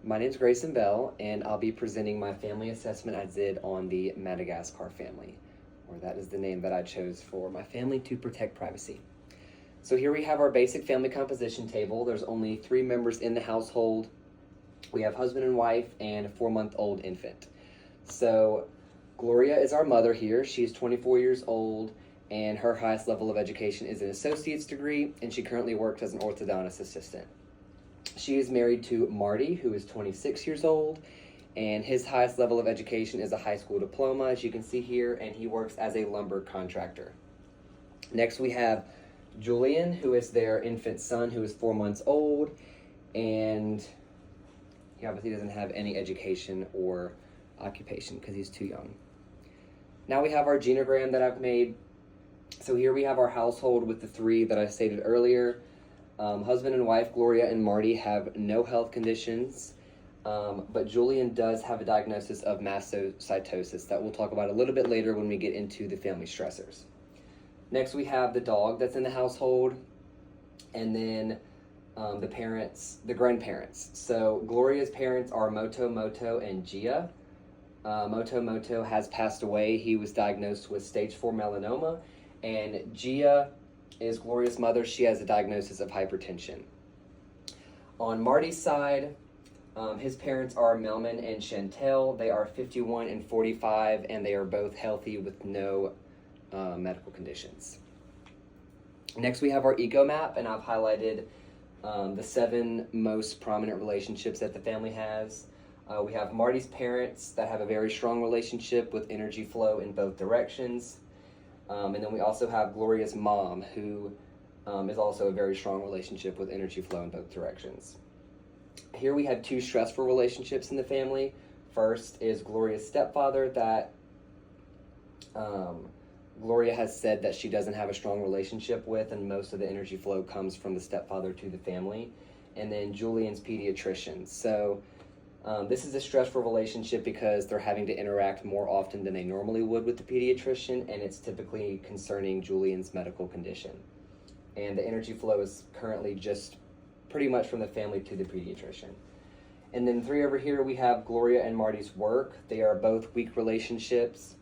My name is Grayson Bell, and I'll be presenting my family assessment I did on the Madagascar family, or that is the name that I chose for my family to protect privacy. So here we have our basic family composition table. There's only 3 members in the household. We have husband and wife and a 4-month-old infant. So Gloria is our mother here. She's 24 years old, and her highest level of education is an associate's degree, and she currently works as an orthodontist assistant. She is married to Marty, who is 26 years old, and his highest level of education is a high school diploma, as you can see here, and he works as a lumber contractor. Next we have Julian, who is their infant son, who is 4 months old, and he obviously doesn't have any education or occupation because he's too young. Now we have our genogram that I've made. So here we have our household with the 3 that I stated earlier. Husband and wife, Gloria and Marty, have no health conditions, but Julian does have a diagnosis of mastocytosis that we'll talk about a little bit later when we get into the family stressors. Next we have the dog that's in the household, and then the grandparents. So Gloria's parents are Moto and Gia. Moto has passed away. He was diagnosed with stage 4 melanoma, and Gia is Gloria's mother. She has a diagnosis of hypertension. On Marty's side, his parents are Melman and Chantel. They are 51 and 45, and they are both healthy with no medical conditions. Next, we have our eco map, and I've highlighted the 7 most prominent relationships that the family has. We have Marty's parents that have a very strong relationship with energy flow in both directions. And then we also have Gloria's mom, who is also a very strong relationship with energy flow in both directions. Here we have 2 stressful relationships in the family. First is Gloria's stepfather that Gloria has said that she doesn't have a strong relationship with, and most of the energy flow comes from the stepfather to the family. And then Julian's pediatrician. So this is a stressful relationship because they're having to interact more often than they normally would with the pediatrician, and it's typically concerning Julian's medical condition. And the energy flow is currently just pretty much from the family to the pediatrician. And then 3 over here, we have Gloria and Marty's work. They are both weak relationships.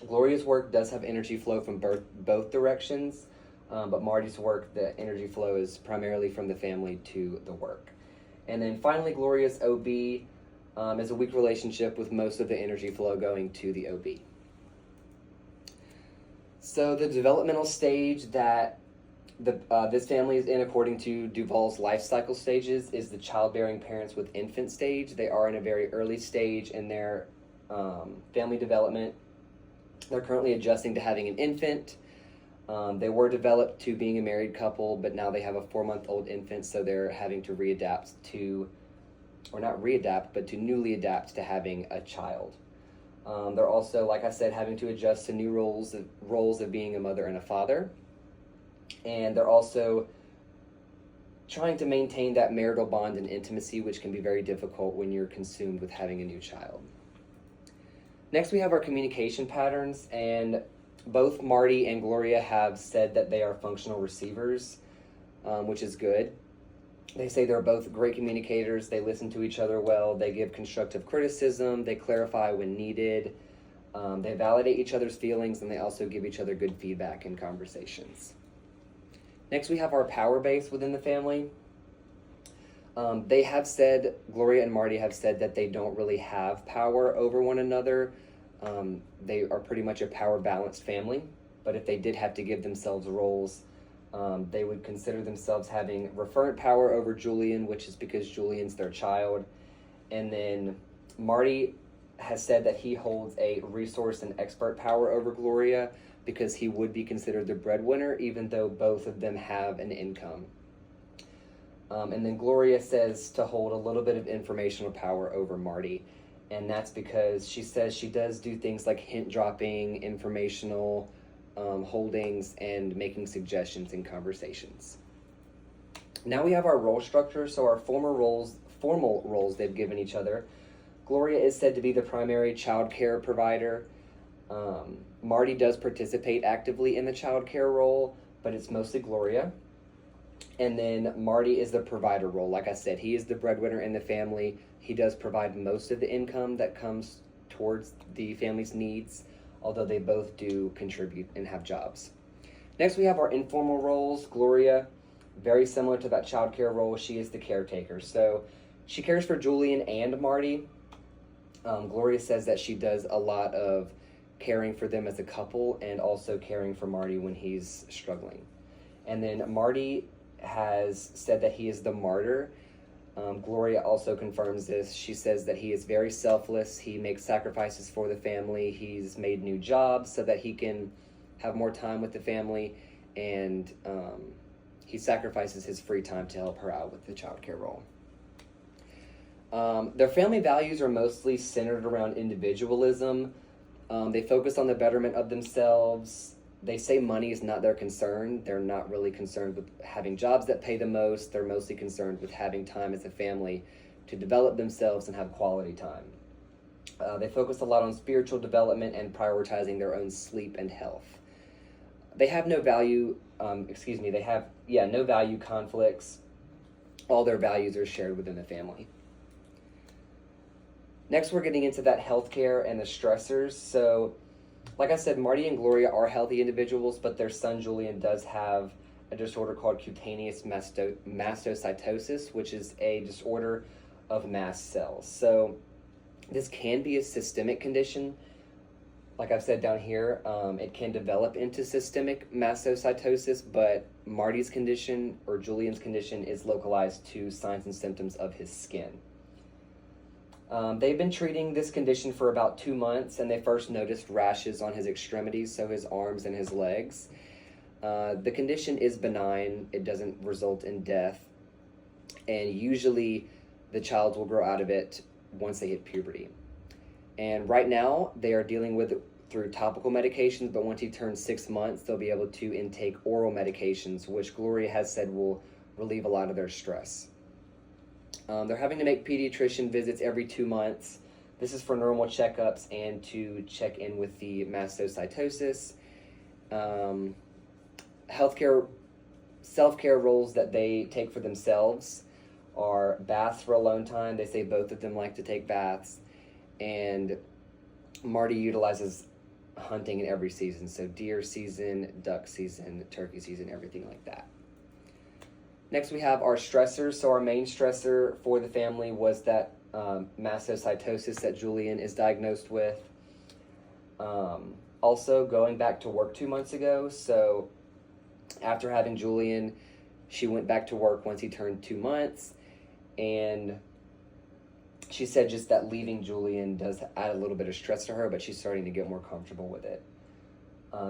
Gloria's work does have energy flow from both directions, but Marty's work, the energy flow is primarily from the family to the work. And then finally, Gloria's OB is a weak relationship with most of the energy flow going to the OB. So the developmental stage that this family is in, according to Duvall's life cycle stages, is the childbearing parents with infant stage. They are in a very early stage in their family development. They're currently adjusting to having an infant. They were developed to being a married couple, but now they have a 4-month-old infant, so they're having to newly adapt to having a child. They're also, like I said, having to adjust to new roles of being a mother and a father. And they're also trying to maintain that marital bond and intimacy, which can be very difficult when you're consumed with having a new child. Next, we have our communication patterns, and both Marty and Gloria have said that they are functional receivers, which is good. They say they're both great communicators. They listen to each other well. They give constructive criticism. They clarify when needed. They validate each other's feelings, and they also give each other good feedback in conversations. Next, we have our power base within the family. They have said, Gloria and Marty have said that they don't really have power over one another. They are pretty much a power-balanced family, but if they did have to give themselves roles, they would consider themselves having referent power over Julian, which is because Julian's their child. And then Marty has said that he holds a resource and expert power over Gloria because he would be considered the breadwinner, even though both of them have an income. And then Gloria says to hold a little bit of informational power over Marty. And that's because she says she does do things like hint dropping, informational holdings, and making suggestions in conversations. Now we have our role structure, so our formal roles they've given each other. Gloria is said to be the primary child care provider. Marty does participate actively in the child care role, but it's mostly Gloria. And then Marty is the provider role. Like I said, he is the breadwinner in the family. He does provide most of the income that comes towards the family's needs, although they both do contribute and have jobs. Next, we have our informal roles. Gloria, very similar to that childcare role, she is the caretaker. So she cares for Julian and Marty. Gloria says that she does a lot of caring for them as a couple and also caring for Marty when he's struggling. And then Marty has said that he is the martyr. Gloria also confirms this. She says that he is very selfless. He makes sacrifices for the family. He's made new jobs so that he can have more time with the family, and he sacrifices his free time to help her out with the childcare role. Their family values are mostly centered around individualism. They focus on the betterment of themselves. They say money is not their concern. They're not really concerned with having jobs that pay the most. They're mostly concerned with having time as a family to develop themselves and have quality time. They focus a lot on spiritual development and prioritizing their own sleep and health. They have no value, no value conflicts. All their values are shared within the family. Next, we're getting into that healthcare and the stressors. So, like I said, Marty and Gloria are healthy individuals, but their son Julian does have a disorder called cutaneous mastocytosis, which is a disorder of mast cells. So this can be a systemic condition. Like I've said down here, it can develop into systemic mastocytosis, but Marty's condition or Julian's condition is localized to signs and symptoms of his skin. They've been treating this condition for about 2 months, and they first noticed rashes on his extremities, so his arms and his legs. The condition is benign. It doesn't result in death, and usually the child will grow out of it once they hit puberty. And right now, they are dealing with it through topical medications, but once he turns 6 months, they'll be able to intake oral medications, which Gloria has said will relieve a lot of their stress. They're having to make pediatrician visits every 2 months. This is for normal checkups and to check in with the mastocytosis. Healthcare, self-care roles that they take for themselves are baths for alone time. They say both of them like to take baths. And Marty utilizes hunting in every season. So deer season, duck season, turkey season, everything like that. Next, we have our stressors. So our main stressor for the family was that mastocytosis that Julian is diagnosed with. Also, going back to work 2 months ago. So after having Julian, she went back to work once he turned 2 months. And she said just that leaving Julian does add a little bit of stress to her, but she's starting to get more comfortable with it.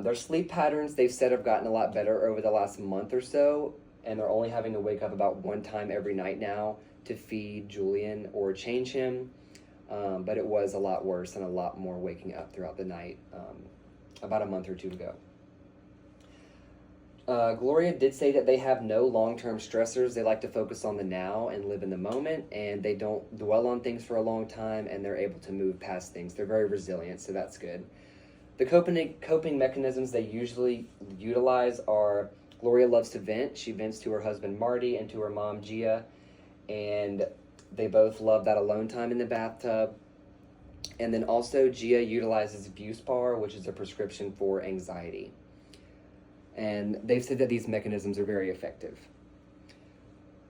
Their sleep patterns, they've said, have gotten a lot better over the last month or so. And they're only having to wake up about one time every night now to feed Julian or change him. But it was a lot worse and a lot more waking up throughout the night about a month or two ago. Gloria did say that they have no long-term stressors. They like to focus on the now and live in the moment, and they don't dwell on things for a long time, and they're able to move past things. They're very resilient, so that's good. The coping mechanisms they usually utilize are Gloria loves to vent. She vents to her husband Marty and to her mom Gia, and they both love that alone time in the bathtub. And then also Gia utilizes Buspar, which is a prescription for anxiety. And they've said that these mechanisms are very effective.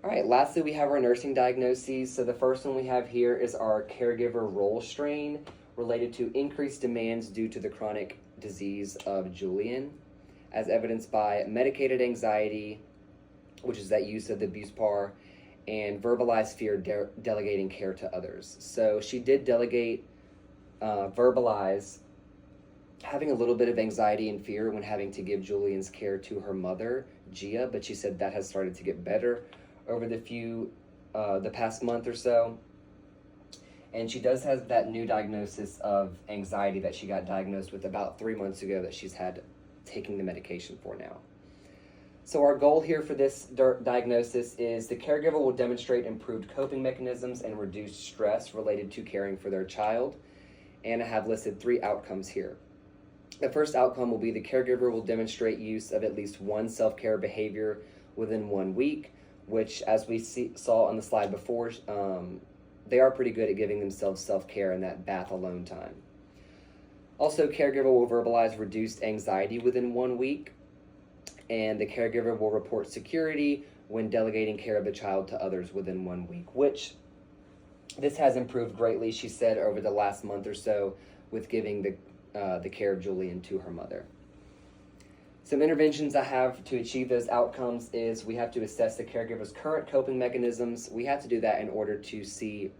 All right, lastly, we have our nursing diagnoses. So the first one we have here is our caregiver role strain related to increased demands due to the chronic disease of Julian, as evidenced by medicated anxiety, which is that use of the Buspar, and verbalized fear delegating care to others. So she did verbalize having a little bit of anxiety and fear when having to give Julian's care to her mother, Gia, but she said that has started to get better over the past month or so. And she does have that new diagnosis of anxiety that she got diagnosed with about 3 months ago that she's had taking the medication for now. So our goal here for this diagnosis is the caregiver will demonstrate improved coping mechanisms and reduced stress related to caring for their child. And I have listed 3 outcomes here. The first outcome will be the caregiver will demonstrate use of at least one self-care behavior within 1 week, which, as we saw on the slide before, they are pretty good at giving themselves self-care and that bath alone time. Also, caregiver will verbalize reduced anxiety within 1 week, and the caregiver will report security when delegating care of the child to others within 1 week, which this has improved greatly, she said, over the last month or so with giving the care of Julian to her mother. Some interventions I have to achieve those outcomes is we have to assess the caregiver's current coping mechanisms. We have to do that in order to see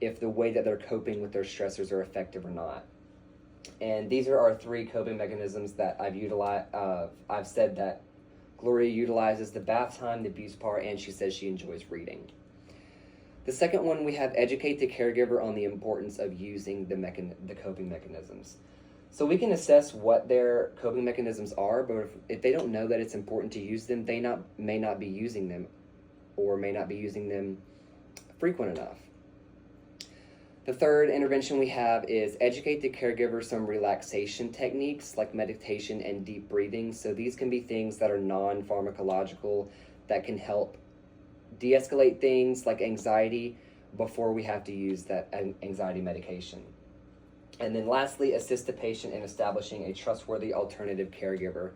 if the way that they're coping with their stressors are effective or not. And these are our 3 coping mechanisms that I've utilized. I've said that Gloria utilizes the bath time, the abuse part, and she says she enjoys reading. The second one, we have educate the caregiver on the importance of using the coping mechanisms. So we can assess what their coping mechanisms are, but if they don't know that it's important to use them, they may not be using them, or may not be using them frequent enough. The third intervention we have is educate the caregiver some relaxation techniques like meditation and deep breathing. So these can be things that are non-pharmacological that can help de-escalate things like anxiety before we have to use that anxiety medication. And then lastly, assist the patient in establishing a trustworthy alternative caregiver.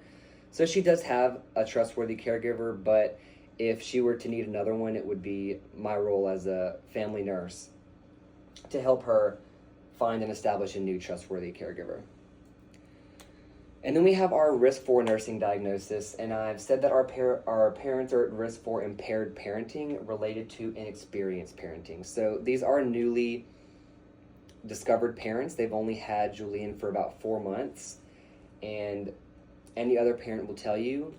So she does have a trustworthy caregiver, but if she were to need another one, it would be my role as a family nurse to help her find and establish a new trustworthy caregiver. And then we have our risk for nursing diagnosis, and I've said that our parents are at risk for impaired parenting related to inexperienced parenting. So these are newly discovered parents. They've only had Julian for about 4 months, and any other parent will tell you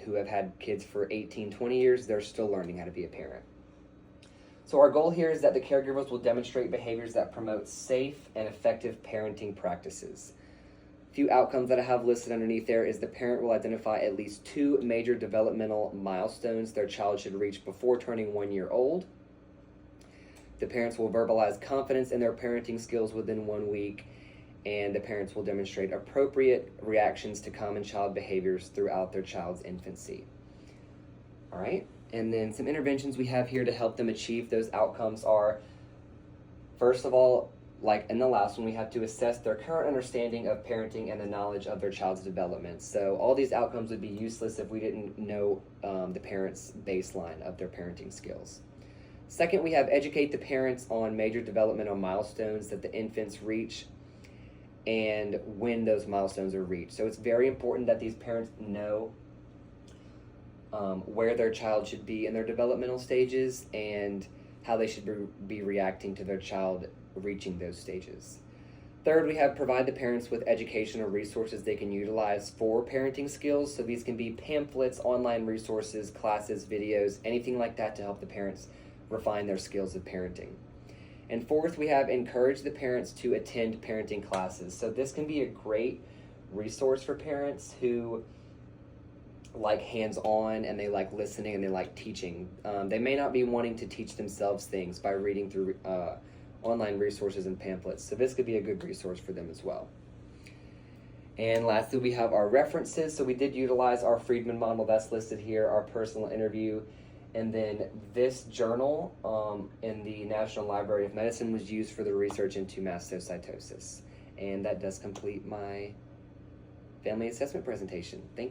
who have had kids for 18, 20 years, they're still learning how to be a parent. So our goal here is that the caregivers will demonstrate behaviors that promote safe and effective parenting practices. A few outcomes that I have listed underneath there is the parent will identify at least 2 major developmental milestones their child should reach before turning 1 year old. The parents will verbalize confidence in their parenting skills within 1 week, and the parents will demonstrate appropriate reactions to common child behaviors throughout their child's infancy. All right, and then some interventions we have here to help them achieve those outcomes are, first of all, like in the last one, we have to assess their current understanding of parenting and the knowledge of their child's development. So all these outcomes would be useless if we didn't know the parents' baseline of their parenting skills. Second, we have educate the parents on major developmental milestones that the infants reach and when those milestones are reached. So it's very important that these parents know where their child should be in their developmental stages and how they should be reacting to their child reaching those stages. Third, we have provide the parents with educational resources they can utilize for parenting skills. So these can be pamphlets, online resources, classes, videos, anything like that to help the parents refine their skills of parenting. And fourth, we have encourage the parents to attend parenting classes. So this can be a great resource for parents who like hands-on and they like listening and they like teaching. They may not be wanting to teach themselves things by reading through online resources and pamphlets. So this could be a good resource for them as well. And lastly, we have our references. So we did utilize our Friedman model that's listed here, our personal interview, and then this journal in the National Library of Medicine was used for the research into mastocytosis. And that does complete my family assessment presentation. Thank you.